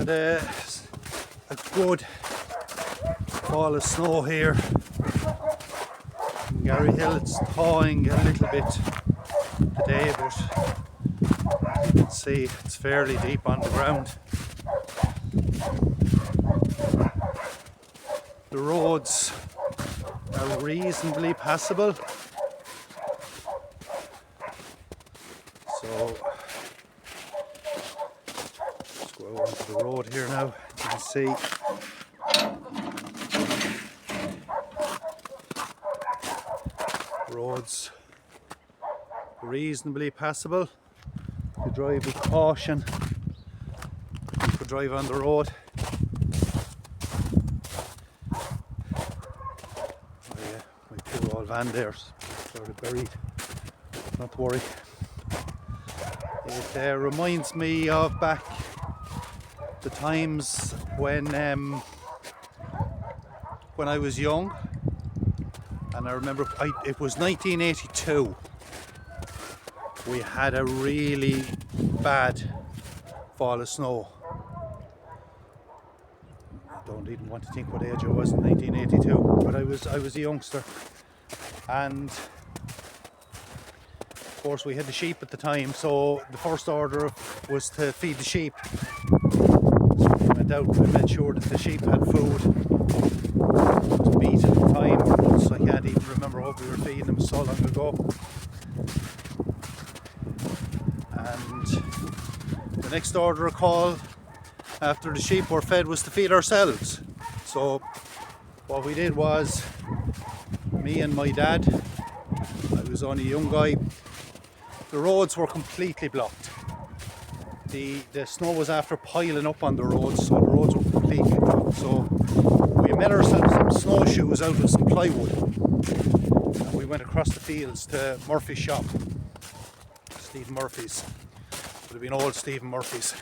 had a good fall of snow here in Garryhill. It's thawing a little bit today, but you can see it's fairly deep on the ground. The roads are reasonably passable, so let's go out onto the road here now. You can see roads reasonably passable. You drive with caution, you could drive on the road. My poor old van there's sort of buried, not to worry. It reminds me of back the times when I was young, and I remember it was 1982. We had a really bad fall of snow. I don't even want to think what age I was in 1982, but I was a youngster, and of course we had the sheep at the time, so the first order was to feed the sheep. So we went out and made sure that the sheep had food. It was meat at the time, or nuts. I can't even remember what we were feeding them, so long ago. And the next order of call after the sheep were fed was to feed ourselves. So what we did was, me and my dad, I was only a young guy, the roads were completely blocked. The snow was after piling up on the roads, so the roads were completely blocked. So we made ourselves some snowshoes out of some plywood, and we went across the fields to Murphy's shop, Stephen Murphy's. Would have been old Stephen Murphy's.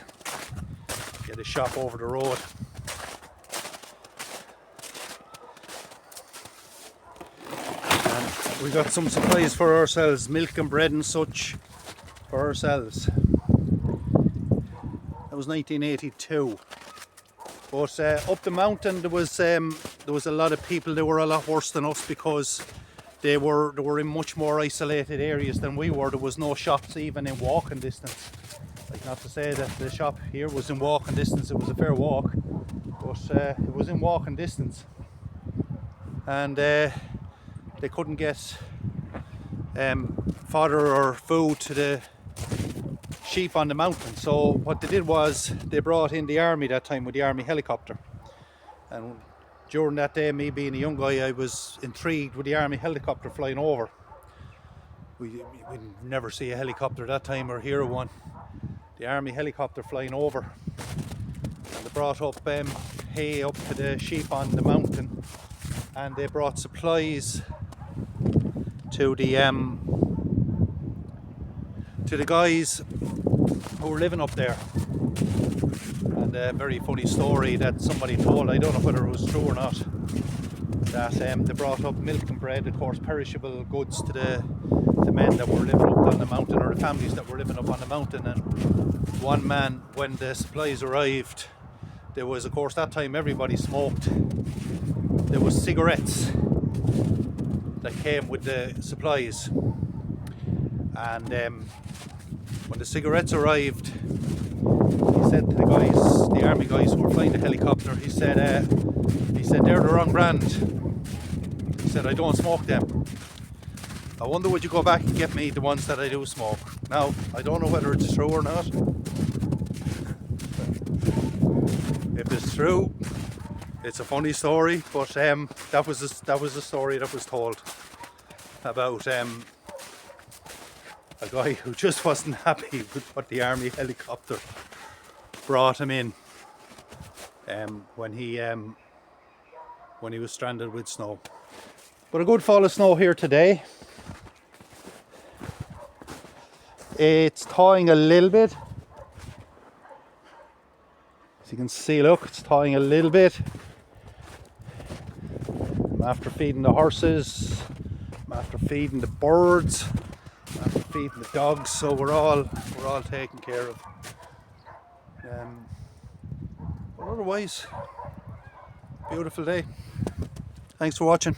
He had a shop over the road. And we got some supplies for ourselves, milk and bread and such for ourselves. That was 1982. But up the mountain there was a lot of people. They were a lot worse than us because they were in much more isolated areas than we were. There was no shops even in walking distance. Like, not to say that the shop here was in walking distance, it was a fair walk, but it was in walking distance, and they couldn't get fodder or food to the sheep on the mountain. So what they did was they brought in the army that time with the army helicopter, and during that day, me being a young guy, I was intrigued with the army helicopter flying over. We never see a helicopter that time or hear one. The army helicopter flying over, and they brought up hay up to the sheep on the mountain, and they brought supplies to the guys who were living up there. And a very funny story that somebody told, I don't know whether it was true or not, that they brought up milk and bread, of course perishable goods, to the men that were living up on the mountain, or the families that were living up on the mountain. And one man, when the supplies arrived, there was, of course that time everybody smoked, there was cigarettes that came with the supplies, and when the cigarettes arrived, he said to the guys, the army guys who were flying the helicopter, he said they're the wrong brand. He said, I don't smoke them. I wonder would you go back and get me the ones that I do smoke. Now, I don't know whether it's true or not. If it's true, it's a funny story, but that was a story that was told about a guy who just wasn't happy with what the army helicopter brought him in when he was stranded with snow. But a good fall of snow here today. It's thawing a little bit. As you can see, look, it's thawing a little bit. I'm after feeding the horses, I'm after feeding the birds, I'm after feeding the dogs, so we're all taken care of. But otherwise, beautiful day. Thanks for watching.